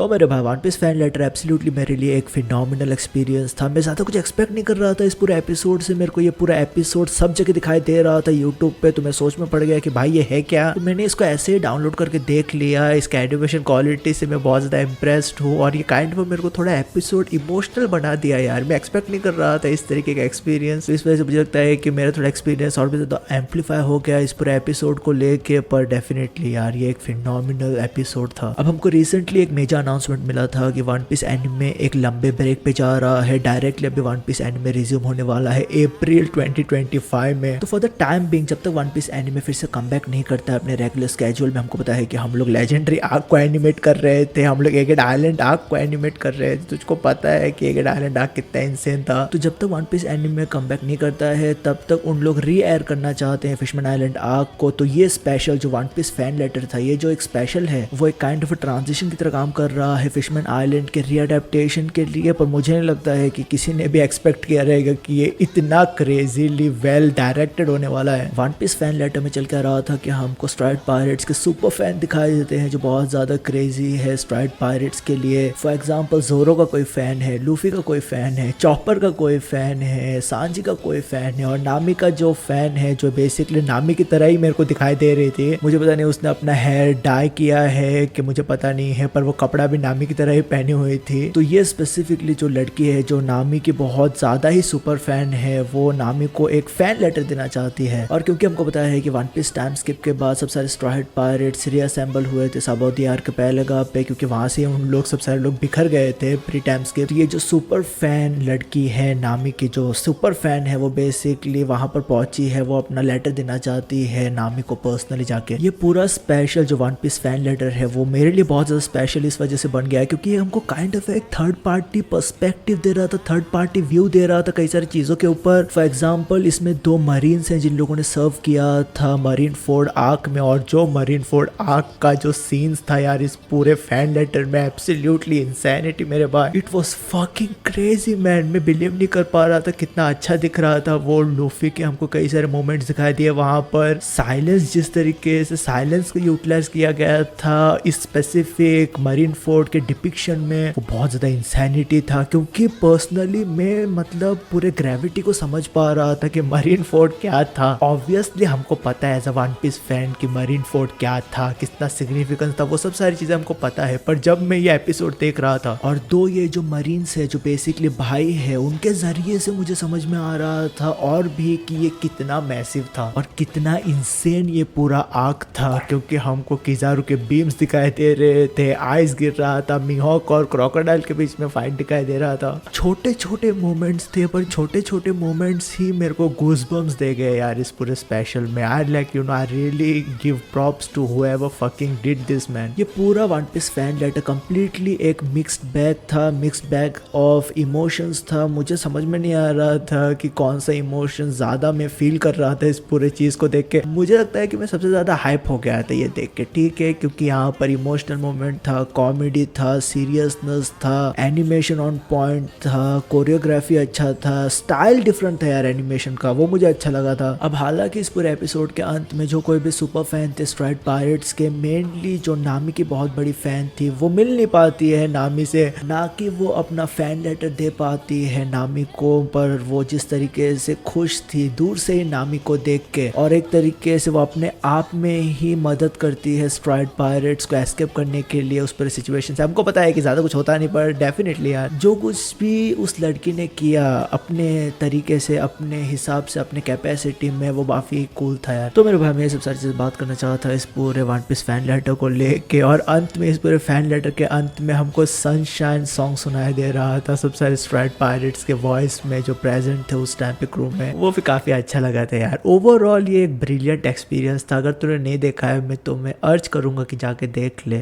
तो मेरे भाई One Piece fan letter absolutely मेरे लिए एक फिनोमिनल एक्सपीरियंस था। मैं ज़्यादा कुछ एक्सपेक्ट नहीं कर रहा था इस पूरे एपिसोड से। मेरे को ये पूरा एपिसोड सब जगह दिखाई दे रहा था यूट्यूब पे, तो मैं सोच में पड़ गया कि भाई ये है क्या। तो मैंने इसको ऐसे ही डाउनलोड करके देख लिया। इसका एनिमेशन क्वालिटी से मैं बहुत ज़्यादा इंप्रेस्ड हूँ और ये काइंड ऑफ मेरे को थोड़ा एपिसोड इमोशनल बना दिया यार। मैं एक्सपेक्ट नहीं कर रहा था इस तरीके का एक्सपीरियंस, इस वजह से मुझे लगता है कि मेरा थोड़ा एक्सपीरियंस और भी ज़्यादा एम्पलीफाई हो गया इस पूरे एपिसोड को लेके। पर डेफिनेटली यार ये एक फिनोमिनल एपिसोड था। अब हमको रिसेंटली एक मेजर अनाउंसमेंट मिला था कि वन पीस एनिमे एक लंबे ब्रेक पे जा रहा है। डायरेक्टली अभी वन पीस एनिमे रिज्यूम होने वाला है अप्रैल 2025 में। तो फॉर द टाइम बिंग जब तक वन पीस एनिमे फिर से कमबैक नहीं करता है अपने रेगुलर स्केड्यूल में, हमको पता है कि हम लोग लेजेंडरी आर्क को एनिमेट कर रहे थे, हम लोग एगेड आइलैंड आर्क को एनिमेट कर रहे थे। तुझको पता है कि एगेड आइलैंड आर्क कितना इंसेन था। तो जब तक वन पीस एनिमे कमबैक नहीं करता है तब तक उन लोग री एयर करना चाहते हैं फिशमैन आइलैंड आर्क को। तो ये स्पेशल जो वन पीस फैन लेटर था, ये जो एक स्पेशल है वो एक काइंड ऑफ ट्रांजिशन की तरह काम कर रहा है फिशमैन आइलैंड के रीअडेप्टेशन के लिए। पर मुझे नहीं लगता है कि किसी ने भी एक्सपेक्ट किया रहेगा कि ये इतना क्रेजीली वेल डायरेक्टेड होने वाला है। वन पीस फैन लेटर में चल के रहा था कि हमको स्ट्राइड पायरेट्स के सुपर फैन दिखाई देते हैं जो बहुत ज्यादा क्रेजी है स्ट्राइड पायरेट्स के लिए। फॉर एग्जाम्पल जोरो का कोई फैन है, लूफी का कोई फैन है, चॉपर का कोई फैन है, सांजी का कोई फैन है और नामी का जो फैन है जो बेसिकली नामी की तरह ही मेरे को दिखाई दे रही थी। मुझे पता नहीं उसने अपना हेयर डाई किया है कि मुझे पता नहीं है, पर वो कपड़ा भी नामी की तरह ही पहनी हुई थी। तो ये स्पेसिफिकली जो लड़की है जो नामी की बहुत ज्यादा ही सुपर फैन है, वो नामी को एक फैन लेटर देना चाहती है। और क्योंकि हमको पता है कि वन पीस टाइम स्किप के बाद सब सारे स्ट्राइड पायरेट्स रीअसेंबल हुए थे साबोदी आर्क के पहले जगह पे, क्योंकि वहां से उन लोग सब सारे लोग बिखर गए थे प्री टाइम स्किप। तो ये जो सुपर फैन लड़की है नामी की, जो सुपर फैन है, वो बेसिकली वहां पर पहुंची है। वो अपना लेटर देना चाहती है नामी को पर्सनली जाके। ये पूरा स्पेशल जो वन पीस फैन लेटर है वो मेरे लिए बहुत ज्यादा स्पेशल इस वजह से बन गया है क्योंकि ये हमको काइंड ऑफ एक थर्ड पार्टी पर्सपेक्टिव दे रहा था, थर्ड पार्टी व्यू दे रहा था कई सारी चीजों के ऊपर। फॉर एग्जाम्पल इसमें 2 मरीन्स हैं जिन लोगों ने सर्व किया था मरीन फोर्ड आर्क में, और जो मरीन फोर्ड आर्क का जो सीन्स था यार इस पूरे फैन लेटर में एब्सोल्युटली इंसैनिटी मेरे भाई। It was fucking crazy man. मैं बिलीव नहीं कर पा रहा था कितना अच्छा दिख रहा था वो। लूफी के हमको कई सारे मोमेंट्स दिखाई दिए वहां पर। साइलेंस, जिस तरीके से साइलेंस को यूटिलाइज किया गया था इस स्पेसिफिक मरीन फोर्ड के डिपिक्शन में, वो बहुत ज्यादा इंसैनिटी था। क्योंकि पर्सनली मैं मतलब पूरे ग्रेविटी को समझ पा रहा था कि मरीन फोर्ड क्या था। ऑब्वियसली हमको पता है as a One Piece fan कि मरीन फोर्ड क्या था, कितना सिग्निफिकेंस था, वो सब सारी चीजें हमको पता है। पर जब मैं ये एपिसोड देख रहा था और 2 ये जो मरीन्स है जो बेसिकली भाई है, उनके जरिए से मुझे समझ में आ रहा था और भी कि ये कितना मैसिव था और कितना इंसेन ये पूरा आर्क था। क्योंकि हमको किजारू के बीम्स दिखाई दे रहे थे, आइस गिर रहा था, मिहोक और क्रोकोडाइल के बीच में फाइट दिखाई दे रहा था। छोटे छोटे मोमेंट्स थे पर छोटे छोटे मोमेंट्स ही मेरे को गूज़बम्स दे गए यार इस पूरे स्पेशल में। I like you know I really give props to whoever fucking did this man. ये पूरा One Piece fan letter completely एक मिक्स्ड बैग था, मिक्स्ड बैग ऑफ इमोशंस था। मुझे समझ में नहीं आ रहा था कि कौन सा इमोशन ज्यादा मैं फील कर रहा था इस पूरे चीज को देख के। मुझे लगता है कि मैं सबसे ज्यादा हाइप हो गया था ये देख के, ठीक है, क्योंकि यहाँ पर इमोशनल मोमेंट था, कॉमेडी था, सीरियसनेस था, एनिमेशन ऑन पॉइंट था, कोरियोग्राफी अच्छा था, स्टाइल डिफरेंट था यार एनिमेशन का, वो मुझे अच्छा लगा था। अब हालांकि इस पूरे एपिसोड के अंत में जो कोई भी सुपर फैन थे स्ट्राइड पायरेट्स के, मेनली जो नामी की बहुत बड़ी फैन थी, वो मिल नहीं पाती है नामी से, ना कि वो अपना फैन लेटर दे पाती है नामी को। पर वो जिस तरीके से खुश थी दूर से ही नामी को देख के, और एक तरीके से वो अपने आप में ही मदद करती है स्ट्राइड पायरेट्स को एस्केप करने के लिए उस पूरे सिचुएशन से। हमको पता है कि ज्यादा कुछ होता नहीं, पर डेफिनेटली यार जो कुछ भी उस लड़की ने किया अपने तरीके से, अपने हिसाब से, अपने कैपेसिटी में, वो काफी कूल था यार। तो मेरे भाई मैं ये सब सारी चीज बात करना चाहता इस पूरे वन पीस फैन लेटर को लेके। और अंत में इस पूरे फैन लेटर के अंत में हमको सनशाइन सॉन्ग सुनाई दे रहा था सब सारे स्ट्राइड पायरेट्स के वॉइस में जो प्रेजेंट थे उस टाइम पे क्रू में, वो भी काफी अच्छा लगा था यार। ओवरऑल ये एक ब्रिलियंट एक्सपीरियंस था। अगर तूने नहीं देखा है मैं तो मैं अर्ज करूंगा कि जाके देख ले।